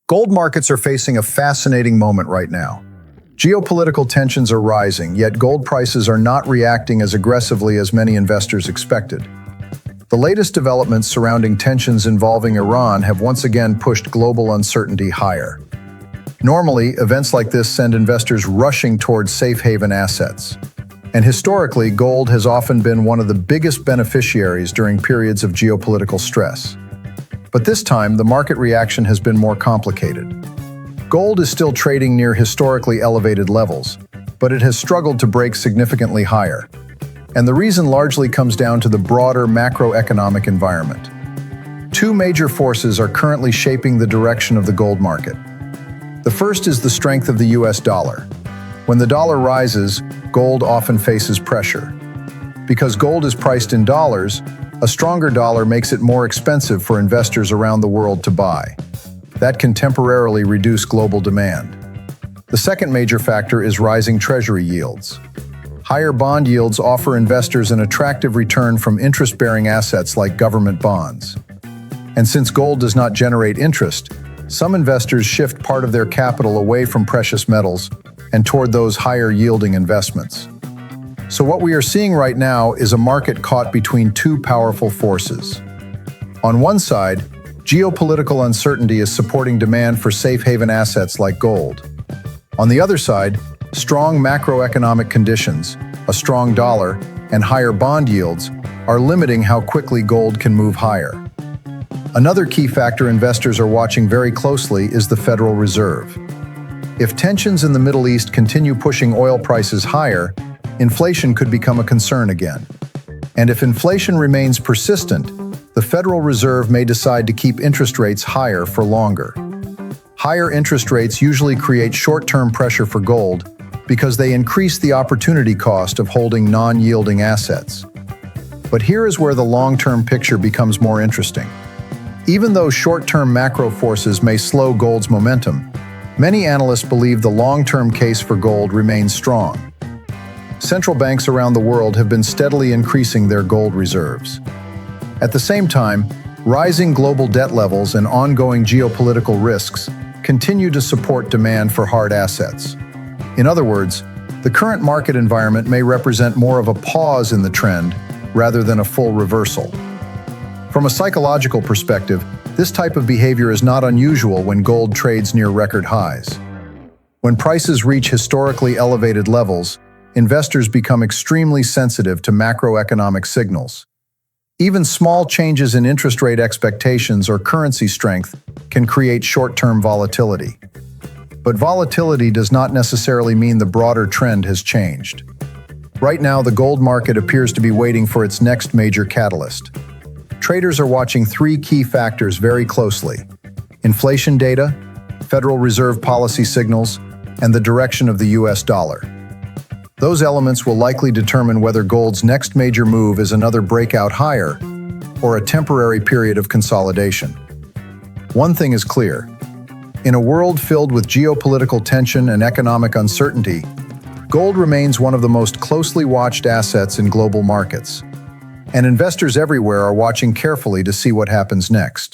Gold markets are facing a fascinating moment right now. Geopolitical tensions are rising, yet gold prices are not reacting as aggressively as many investors expected. The latest developments surrounding tensions involving Iran have once again pushed global uncertainty higher. Normally, events like this send investors rushing towards safe haven assets. And historically, gold has often been one of the biggest beneficiaries during periods of geopolitical stress. But this time, the market reaction has been more complicated. Gold is still trading near historically elevated levels, but it has struggled to break significantly higher. And the reason largely comes down to the broader macroeconomic environment. Two major forces are currently shaping the direction of the gold market. The first is the strength of the US dollar. When the dollar rises, gold often faces pressure. Because gold is priced in dollars, a stronger dollar makes it more expensive for investors around the world to buy. That can temporarily reduce global demand. The second major factor is rising Treasury yields. Higher bond yields offer investors an attractive return from interest-bearing assets like government bonds. And since gold does not generate interest, some investors shift part of their capital away from precious metals and toward those higher-yielding investments. So what we are seeing right now is a market caught between two powerful forces. On one side, geopolitical uncertainty is supporting demand for safe haven assets like gold. On the other side, strong macroeconomic conditions, a strong dollar, and higher bond yields are limiting how quickly gold can move higher. Another key factor investors are watching very closely is the Federal Reserve. If tensions in the Middle East continue pushing oil prices higher, inflation could become a concern again. And if inflation remains persistent, the Federal Reserve may decide to keep interest rates higher for longer. Higher interest rates usually create short-term pressure for gold because they increase the opportunity cost of holding non-yielding assets. But here is where the long-term picture becomes more interesting. Even though short-term macro forces may slow gold's momentum, many analysts believe the long-term case for gold remains strong. Central banks around the world have been steadily increasing their gold reserves. At the same time, rising global debt levels and ongoing geopolitical risks continue to support demand for hard assets. In other words, the current market environment may represent more of a pause in the trend rather than a full reversal. From a psychological perspective, this type of behavior is not unusual when gold trades near record highs. When prices reach historically elevated levels, investors become extremely sensitive to macroeconomic signals. Even small changes in interest rate expectations or currency strength can create short-term volatility. But volatility does not necessarily mean the broader trend has changed. Right now, the gold market appears to be waiting for its next major catalyst. Traders are watching three key factors very closely: inflation data, Federal Reserve policy signals, and the direction of the US dollar. Those elements will likely determine whether gold's next major move is another breakout higher or a temporary period of consolidation. One thing is clear. In a world filled with geopolitical tension and economic uncertainty, gold remains one of the most closely watched assets in global markets. And investors everywhere are watching carefully to see what happens next.